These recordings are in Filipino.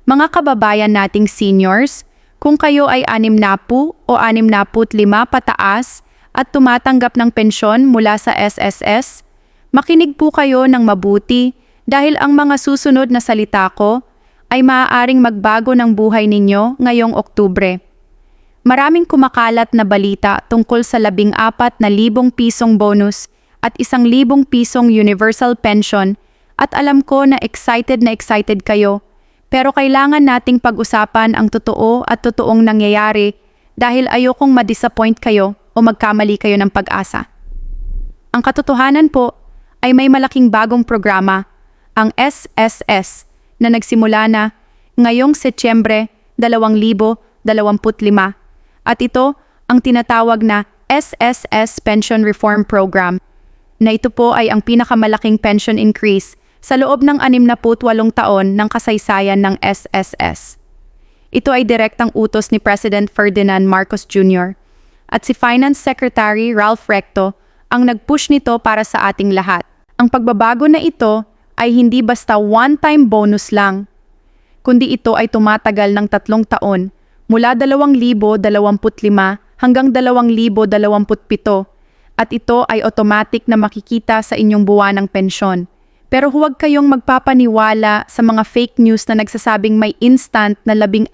Mga kababayan nating seniors, kung kayo ay 60 o 65 pataas at tumatanggap ng pensyon mula sa SSS, makinig po kayo ng mabuti dahil ang mga susunod na salita ko ay maaaring magbago ng buhay ninyo ngayong Oktubre. Maraming kumakalat na balita tungkol sa 14,000 pisong bonus at 1,000 pisong universal pension at alam ko na excited kayo. Pero kailangan nating pag-usapan ang totoo at totoong nangyayari dahil ayokong ma-disappoint kayo o magkamali kayo ng pag-asa. Ang katotohanan po ay may malaking bagong programa, ang SSS, na nagsimula na ngayong Setyembre 2025 at ito ang tinatawag na SSS Pension Reform Program na ito po ay ang pinakamalaking pension increase sa loob ng 68 taon ng kasaysayan ng SSS. Ito ay direktang utos ni President Ferdinand Marcos Jr. at si Finance Secretary Ralph Recto ang nag-push nito para sa ating lahat. Ang pagbabago na ito ay hindi basta one-time bonus lang, kundi ito ay tumatagal ng 3 taon mula 2025 hanggang 2027 at ito ay automatic na makikita sa inyong buwanang pensyon. Pero huwag kayong magpapaniwala sa mga fake news na nagsasabing may instant na 14,000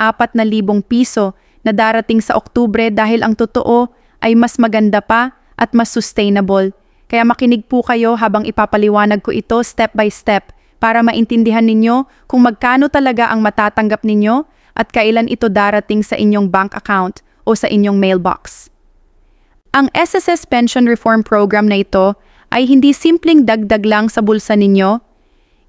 piso na darating sa Oktubre dahil ang totoo ay mas maganda pa at mas sustainable. Kaya makinig po kayo habang ipapaliwanag ko ito step by step para maintindihan ninyo kung magkano talaga ang matatanggap ninyo at kailan ito darating sa inyong bank account o sa inyong mailbox. Ang SSS Pension Reform Program na ito ay hindi simpleng dagdag lang sa bulsa ninyo.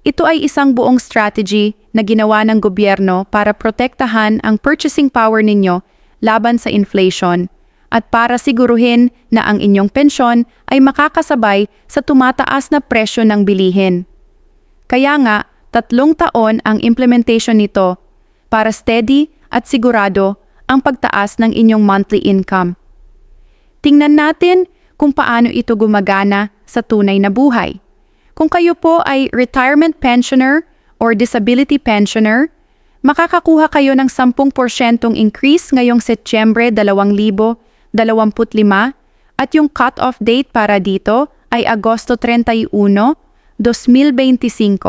Ito ay isang buong strategy na ginawa ng gobyerno para protektahan ang purchasing power ninyo laban sa inflation at para siguruhin na ang inyong pensyon ay makakasabay sa tumataas na presyo ng bilihin. Kaya nga, 3 taon ang implementation nito para steady at sigurado ang pagtaas ng inyong monthly income. Tingnan natin kung paano ito gumagana sa tunay na buhay. Kung kayo po ay retirement pensioner or disability pensioner, makakakuha kayo ng 10% increase ngayong Setyembre 2025 at yung cut-off date para dito ay Agosto 31, 2025.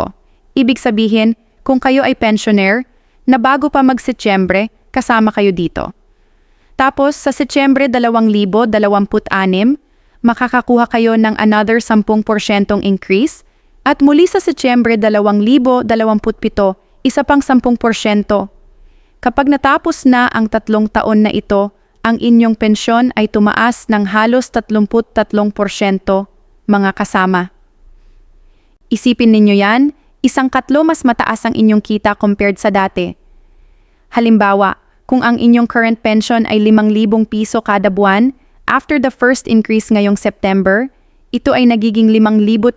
Ibig sabihin, kung kayo ay pensioner, na bago pa mag-Setyembre, kasama kayo dito. Tapos sa Setyembre 2026, makakakuha kayo ng another 10% increase at muli sa Setyembre 2027, isa pang 10%. Kapag natapos na ang 3 taon na ito, ang inyong pensyon ay tumaas ng halos 33%, mga kasama. Isipin ninyo yan, 1/4 mas mataas ang inyong kita compared sa dati. Halimbawa, kung ang inyong current pension ay 5,000 piso kada buwan, after the first increase ngayong September, ito ay nagiging 5,500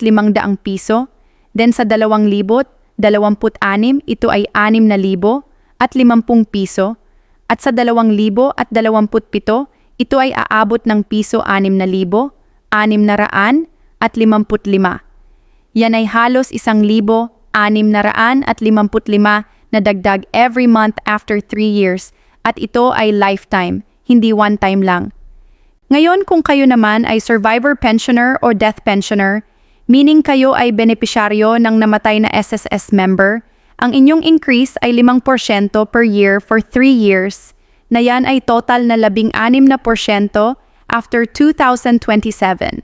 piso. Then sa 2026, ito ay 6,000 at 50 piso. At sa 2027, ito ay aabot ng piso 6,000, 600 at 55. Yan ay halos 1,655 na dagdag every month after 3 years. At ito ay lifetime, hindi one time lang. Ngayon kung kayo naman ay survivor pensioner o death pensioner, meaning kayo ay benepisyaryo ng namatay na SSS member, ang inyong increase ay 5% per year for 3 years, na yan ay total na 16% after 2027.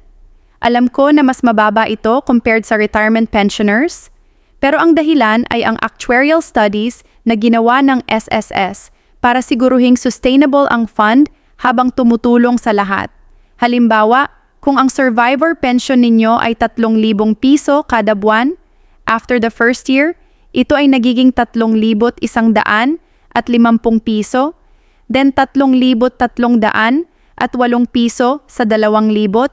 Alam ko na mas mababa ito compared sa retirement pensioners, pero ang dahilan ay ang actuarial studies na ginawa ng SSS para siguruhing sustainable ang fund habang tumutulong sa lahat. Halimbawa, kung ang survivor pension ninyo ay 3,000 piso kada buwan, after the first year, ito ay nagiging 3,150 piso, then 3,300 at 8 piso sa 2026,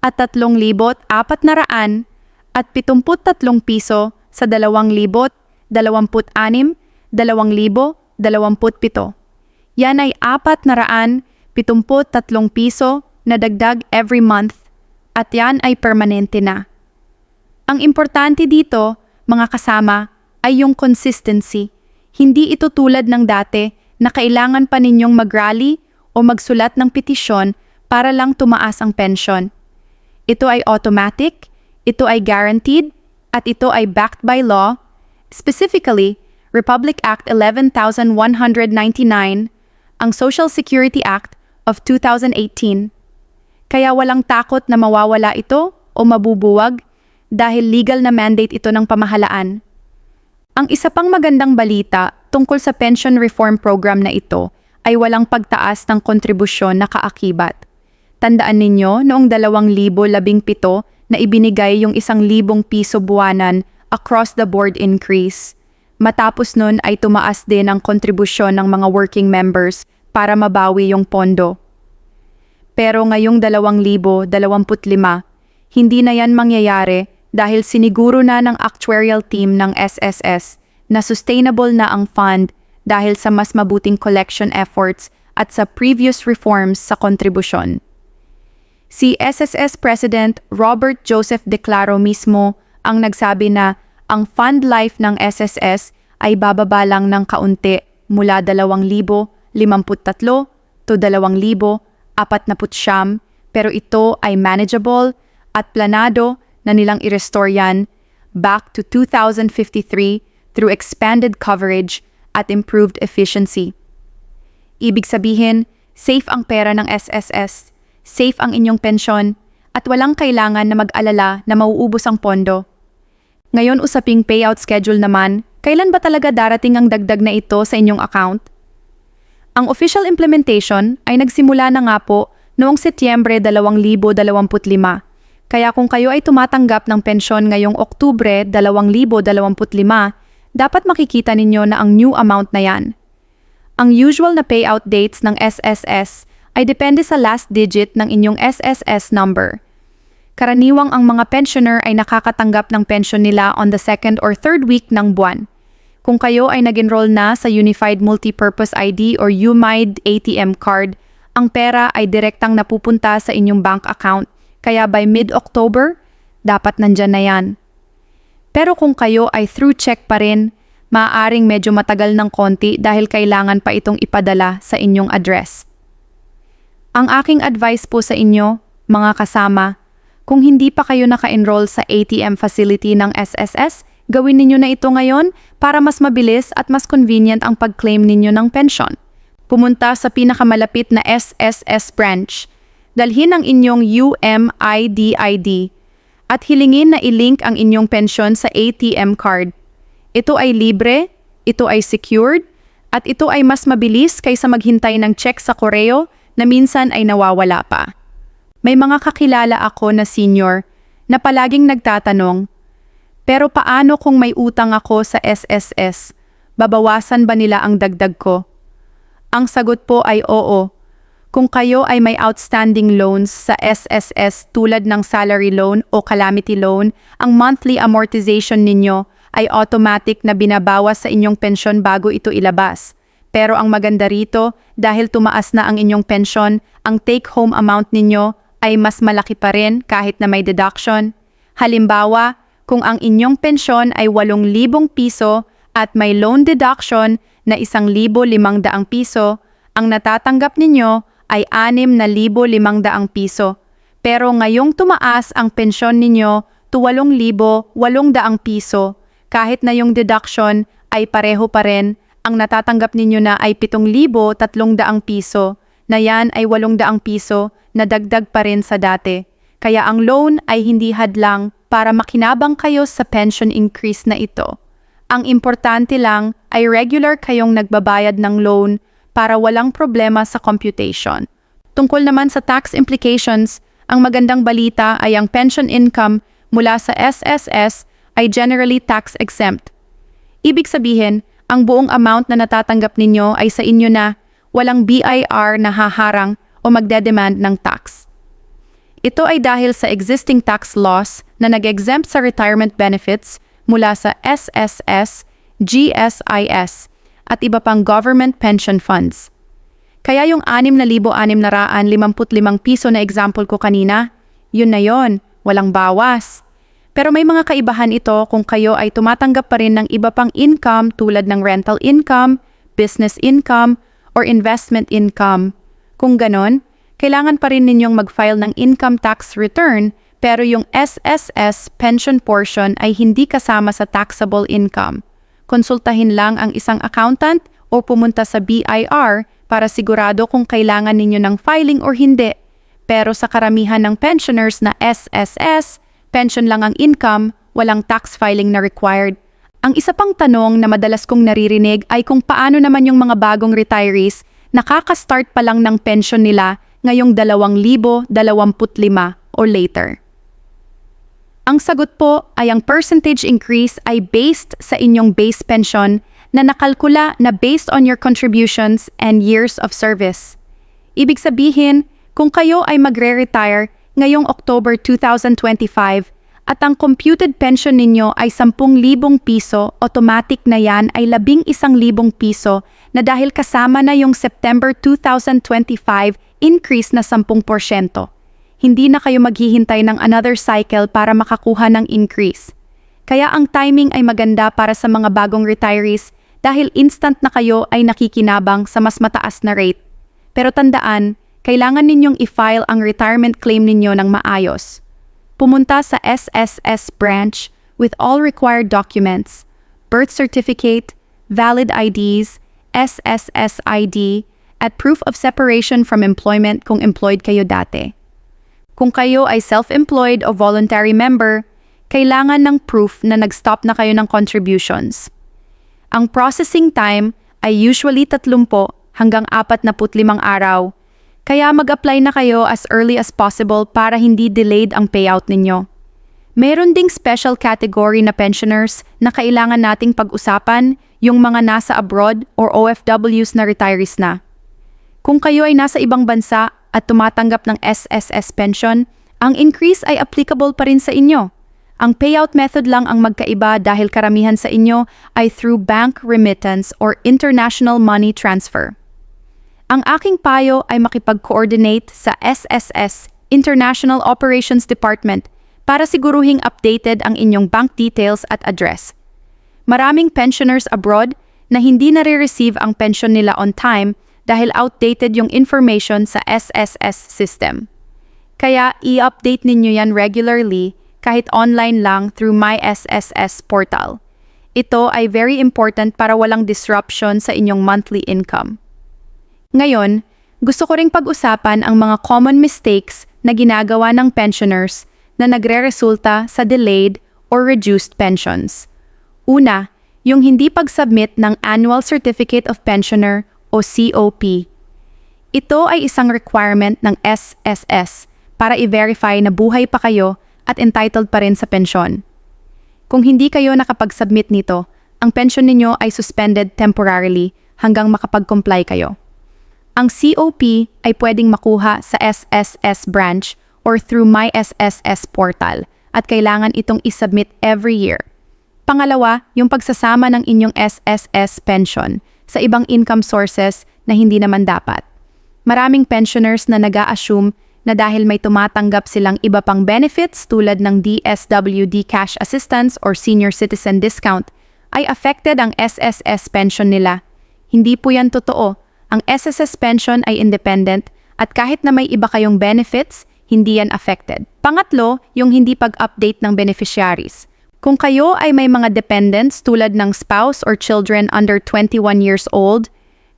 at 3,400 at 73 piso sa 2026, 2027. Yan ay 473 piso na dagdag every month at yan ay permanente na. Ang importante dito, mga kasama, ay yung consistency. Hindi ito tulad ng dati na kailangan pa ninyong mag-rally o magsulat ng petisyon para lang tumaas ang pensyon. Ito ay automatic, ito ay guaranteed, at ito ay backed by law, specifically Republic Act 11,199, ang Social Security Act of 2018. Kaya walang takot na mawawala ito o mabubuwag dahil legal na mandate ito ng pamahalaan. Ang isa pang magandang balita tungkol sa pension reform program na ito ay walang pagtaas ng kontribusyon na kaakibat. Tandaan ninyo noong 2017 na ibinigay yung 1,000 piso buwanan across the board increase. Matapos nun ay tumaas din ang kontribusyon ng mga working members para mabawi yung pondo. Pero ngayong 2025, hindi na yan mangyayari dahil siniguro na ng actuarial team ng SSS na sustainable na ang fund dahil sa mas mabuting collection efforts at sa previous reforms sa kontribusyon. Si SSS President Robert Joseph Declaro mismo ang nagsabi na ang fund life ng SSS ay bababa lang ng kaunti mula 2,053 to 2,049, pero ito ay manageable at planado na nilang i-restore yan back to 2053 through expanded coverage at improved efficiency. Ibig sabihin, safe ang pera ng SSS, safe ang inyong pensyon, at walang kailangan na mag-alala na mauubos ang pondo. Ngayon usaping payout schedule naman, kailan ba talaga darating ang dagdag na ito sa inyong account? Ang official implementation ay nagsimula na nga po noong Setyembre 2025. Kaya kung kayo ay tumatanggap ng pensyon ngayong Oktubre 2025, dapat makikita ninyo na ang new amount na yan. Ang usual na payout dates ng SSS ay depende sa last digit ng inyong SSS number. Karaniwang ang mga pensioner ay nakakatanggap ng pensyon nila on the second or third week ng buwan. Kung kayo ay nag-enroll na sa Unified Multipurpose ID or UMID ATM card, ang pera ay direktang napupunta sa inyong bank account. Kaya by mid-October, dapat nandyan na yan. Pero kung kayo ay through check pa rin, maaaring medyo matagal ng konti dahil kailangan pa itong ipadala sa inyong address. Ang aking advice po sa inyo, mga kasama, kung hindi pa kayo naka-enroll sa ATM facility ng SSS, gawin ninyo na ito ngayon para mas mabilis at mas convenient ang pag-claim ninyo ng pension. Pumunta sa pinakamalapit na SSS branch. Dalhin ang inyong UMID at hilingin na i-link ang inyong pensyon sa ATM card. Ito ay libre, ito ay secured, at ito ay mas mabilis kaysa maghintay ng check sa koreo na minsan ay nawawala pa. May mga kakilala ako na senior na palaging nagtatanong, pero paano kung may utang ako sa SSS? Babawasan ba nila ang dagdag ko? Ang sagot po ay oo. Kung kayo ay may outstanding loans sa SSS tulad ng salary loan o calamity loan, ang monthly amortization ninyo ay automatic na binabawas sa inyong pensyon bago ito ilabas. Pero ang maganda rito, dahil tumaas na ang inyong pensyon, ang take-home amount ninyo ay mas malaki pa rin kahit na may deduction. Halimbawa, kung ang inyong pensyon ay 8,000 piso at may loan deduction na 1,500 piso, ang natatanggap ninyo ay 6,500 piso. Pero ngayong tumaas ang pensyon ninyo to 8,800 piso, kahit na yung deduction ay pareho pa rin, ang natatanggap ninyo na ay 7,300 piso, na yan ay 800 piso na dagdag pa rin sa dati. Kaya ang loan ay hindi hadlang para makinabang kayo sa pension increase na ito. Ang importante lang ay regular kayong nagbabayad ng loan para walang problema sa computation. Tungkol naman sa tax implications, ang magandang balita ay ang pension income mula sa SSS ay generally tax exempt. Ibig sabihin, ang buong amount na natatanggap ninyo ay sa inyo na, walang BIR na haharang o magdedemand ng tax. Ito ay dahil sa existing tax laws na nag-exempt sa retirement benefits mula sa SSS, GSIS, at iba pang government pension funds. Kaya yung 6,655 piso na example ko kanina, yun na yon, walang bawas. Pero may mga kaibahan ito kung kayo ay tumatanggap pa rin ng iba pang income tulad ng rental income, business income, or investment income. Kung ganon, kailangan pa rin ninyong mag-file ng income tax return pero yung SSS pension portion ay hindi kasama sa taxable income. Konsultahin lang ang isang accountant o pumunta sa BIR para sigurado kung kailangan ninyo ng filing or hindi. Pero sa karamihan ng pensioners na SSS, pension lang ang income, walang tax filing na required. Ang isa pang tanong na madalas kong naririnig ay kung paano naman yung mga bagong retirees nakaka-start pa lang ng pension nila ngayong 2025 o later. Ang sagot po ay ang percentage increase ay based sa inyong base pension na nakalkula na based on your contributions and years of service. Ibig sabihin, kung kayo ay magre-retire ngayong October 2025 at ang computed pension ninyo ay 10,000 piso, automatic na yan ay 11,000 piso na dahil kasama na yung September 2025 increase na 10%. Hindi na kayo maghihintay ng another cycle para makakuha ng increase. Kaya ang timing ay maganda para sa mga bagong retirees dahil instant na kayo ay nakikinabang sa mas mataas na rate. Pero tandaan, kailangan ninyong i-file ang retirement claim ninyo ng maayos. Pumunta sa SSS branch with all required documents, birth certificate, valid IDs, SSS ID, at proof of separation from employment kung employed kayo dati. Kung kayo ay self-employed o voluntary member, kailangan ng proof na nag-stop na kayo ng contributions. Ang processing time ay usually 30 hanggang 45 araw. Kaya mag-apply na kayo as early as possible para hindi delayed ang payout ninyo. Meron ding special category na pensioners na kailangan nating pag-usapan, yung mga nasa abroad or OFWs na retirees na. Kung kayo ay nasa ibang bansa at tumatanggap ng SSS pension, ang increase ay applicable pa rin sa inyo. Ang payout method lang ang magkaiba dahil karamihan sa inyo ay through bank remittance or international money transfer. Ang aking payo ay makipag-coordinate sa SSS International Operations Department para siguruhing updated ang inyong bank details at address. Maraming pensioners abroad na hindi nare-receive ang pension nila on time dahil outdated yung information sa SSS system. Kaya i-update ninyo yan regularly kahit online lang through My SSS portal. Ito ay very important para walang disruption sa inyong monthly income. Ngayon, gusto ko ring pag-usapan ang mga common mistakes na ginagawa ng pensioners na nagre-resulta sa delayed or reduced pensions. Una, yung hindi pag-submit ng Annual Certificate of Pensioner o COP. Ito ay isang requirement ng SSS para i-verify na buhay pa kayo at entitled pa rin sa pensyon. Kung hindi kayo nakapag-submit nito, ang pensyon ninyo ay suspended temporarily hanggang makapag-comply kayo. Ang COP ay pwedeng makuha sa SSS branch or through My SSS portal at kailangan itong isubmit every year. Pangalawa, yung pagsasama ng inyong SSS pension sa ibang income sources na hindi naman dapat. Maraming pensioners na nag-a-assume na dahil may tumatanggap silang iba pang benefits tulad ng DSWD cash assistance or senior citizen discount, ay affected ang SSS pension nila. Hindi po yan totoo. Ang SSS pension ay independent at kahit na may iba kayong benefits, hindi yan affected. Pangatlo, yung hindi pag-update ng beneficiaries. Kung kayo ay may mga dependents tulad ng spouse or children under 21 years old,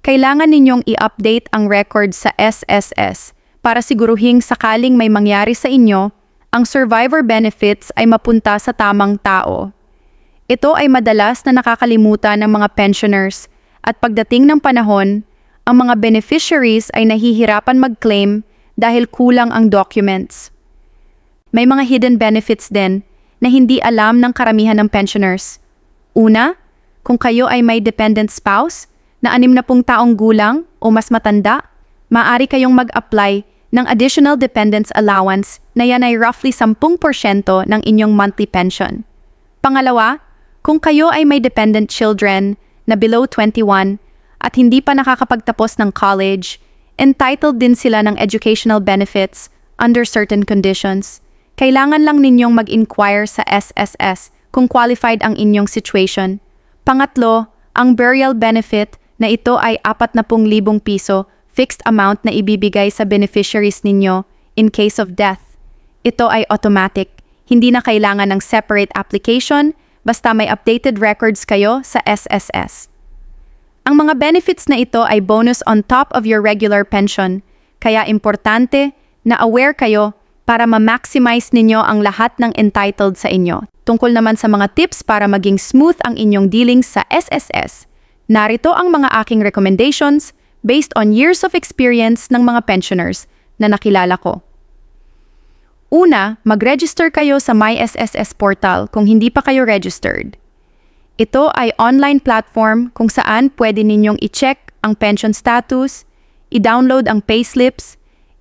kailangan ninyong i-update ang record sa SSS para siguruhing sakaling may mangyari sa inyo, ang survivor benefits ay mapunta sa tamang tao. Ito ay madalas na nakakalimutan ng mga pensioners at pagdating ng panahon, ang mga beneficiaries ay nahihirapan mag-claim dahil kulang ang documents. May mga hidden benefits din na hindi alam ng karamihan ng pensioners. Una, kung kayo ay may dependent spouse na 60 taong gulang o mas matanda, maaari kayong mag-apply ng additional dependents allowance na yan ay roughly 10% ng inyong monthly pension. Pangalawa, kung kayo ay may dependent children na below 21 at hindi pa nakakapagtapos ng college, entitled din sila ng educational benefits under certain conditions. Kailangan lang ninyong mag-inquire sa SSS kung qualified ang inyong situation. Pangatlo, ang burial benefit na ito ay 40,000 piso, fixed amount na ibibigay sa beneficiaries ninyo in case of death. Ito ay automatic. Hindi na kailangan ng separate application, basta may updated records kayo sa SSS. Ang mga benefits na ito ay bonus on top of your regular pension, kaya importante na aware kayo para ma-maximize ninyo ang lahat ng entitled sa inyo. Tungkol naman sa mga tips para maging smooth ang inyong dealings sa SSS, narito ang mga aking recommendations based on years of experience ng mga pensioners na nakilala ko. Una, mag-register kayo sa MySSS portal kung hindi pa kayo registered. Ito ay online platform kung saan pwede ninyong i-check ang pension status, i-download ang payslips,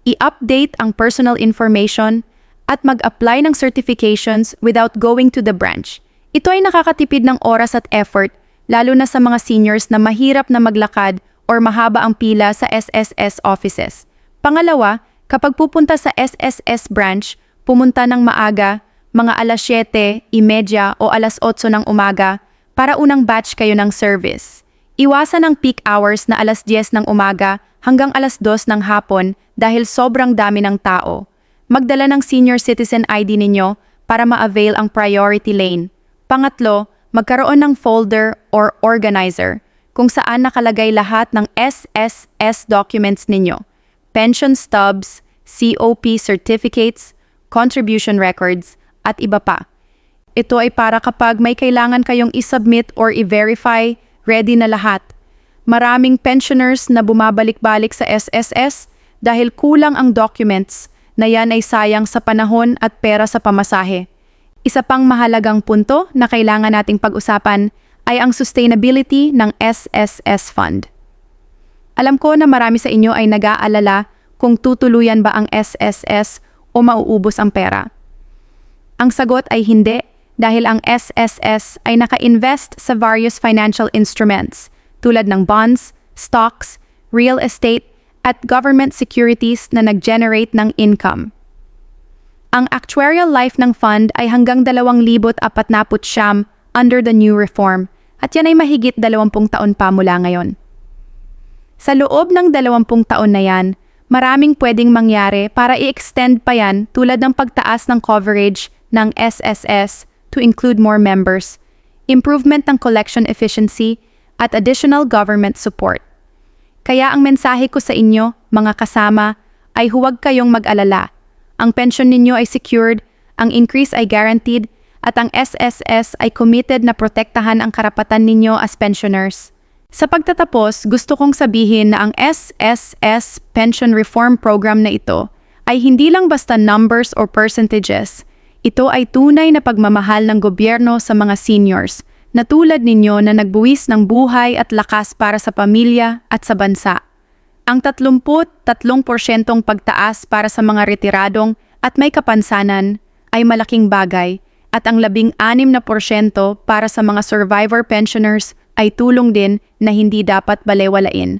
i-update ang personal information, at mag-apply ng certifications without going to the branch. Ito ay nakakatipid ng oras at effort, lalo na sa mga seniors na mahirap na maglakad or mahaba ang pila sa SSS offices. Pangalawa, kapag pupunta sa SSS branch, pumunta ng maaga, mga alas 7:30 o alas 8 ng umaga, para unang batch kayo ng service. Iwasan ang peak hours na alas 10 ng umaga hanggang alas 2 ng hapon dahil sobrang dami ng tao. Magdala ng senior citizen ID ninyo para ma-avail ang priority lane. Pangatlo, magkaroon ng folder or organizer kung saan nakalagay lahat ng SSS documents ninyo, pension stubs, COP certificates, contribution records, at iba pa. Ito ay para kapag may kailangan kayong i-submit or i-verify, ready na lahat. Maraming pensioners na bumabalik-balik sa SSS dahil kulang ang documents na yan ay sayang sa panahon at pera sa pamasahe. Isa pang mahalagang punto na kailangan nating pag-usapan ay ang sustainability ng SSS Fund. Alam ko na marami sa inyo ay nag-aalala kung tutuluyan ba ang SSS o mauubos ang pera. Ang sagot ay hindi dahil ang SSS ay naka-invest sa various financial instruments tulad ng bonds, stocks, real estate, at government securities na nag-generate ng income. Ang actuarial life ng fund ay hanggang 2,049 under the new reform at yan ay mahigit 20 taon pa mula ngayon. Sa loob ng 20 taon na yan, maraming pwedeng mangyari para i-extend pa yan tulad ng pagtaas ng coverage ng SSS to include more members, improvement ng collection efficiency, at additional government support. Kaya ang mensahe ko sa inyo, mga kasama, ay huwag kayong mag-alala. Ang pension ninyo ay secured, ang increase ay guaranteed, at ang SSS ay committed na protektahan ang karapatan ninyo as pensioners. Sa pagtatapos, gusto kong sabihin na ang SSS Pension Reform Program na ito ay hindi lang basta numbers or percentages. Ito ay tunay na pagmamahal ng gobyerno sa mga seniors na tulad ninyo na nagbuwis ng buhay at lakas para sa pamilya at sa bansa. Ang 33% pagtaas para sa mga retiradong at may kapansanan ay malaking bagay at ang 16% para sa mga survivor pensioners ay tulong din na hindi dapat balewalain.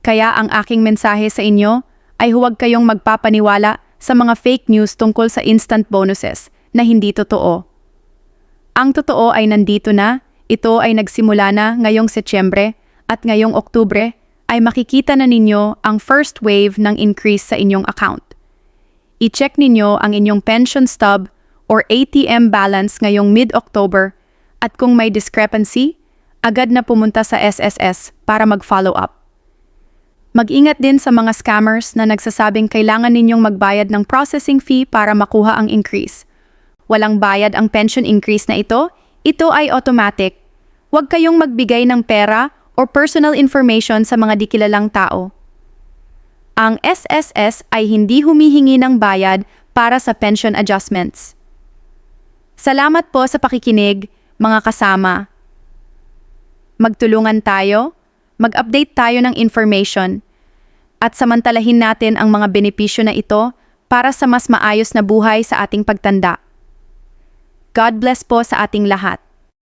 Kaya ang aking mensahe sa inyo ay huwag kayong magpapaniwala sa mga fake news tungkol sa instant bonuses na hindi totoo. Ang totoo ay nandito na. Ito ay nagsimula na ngayong Setyembre at ngayong Oktubre ay makikita na ninyo ang first wave ng increase sa inyong account. I-check ninyo ang inyong pension stub or ATM balance ngayong mid-October at kung may discrepancy, agad na pumunta sa SSS para mag-follow up. Mag-ingat din sa mga scammers na nagsasabing kailangan ninyong magbayad ng processing fee para makuha ang increase. Walang bayad ang pension increase na ito ay automatic. Huwag kayong magbigay ng pera or personal information sa mga di kilalang tao. Ang SSS ay hindi humihingi ng bayad para sa pension adjustments. Salamat po sa pakikinig, mga kasama. Magtulungan tayo, mag-update tayo ng information, at samantalahin natin ang mga benepisyo na ito para sa mas maayos na buhay sa ating pagtanda. God bless po sa ating lahat.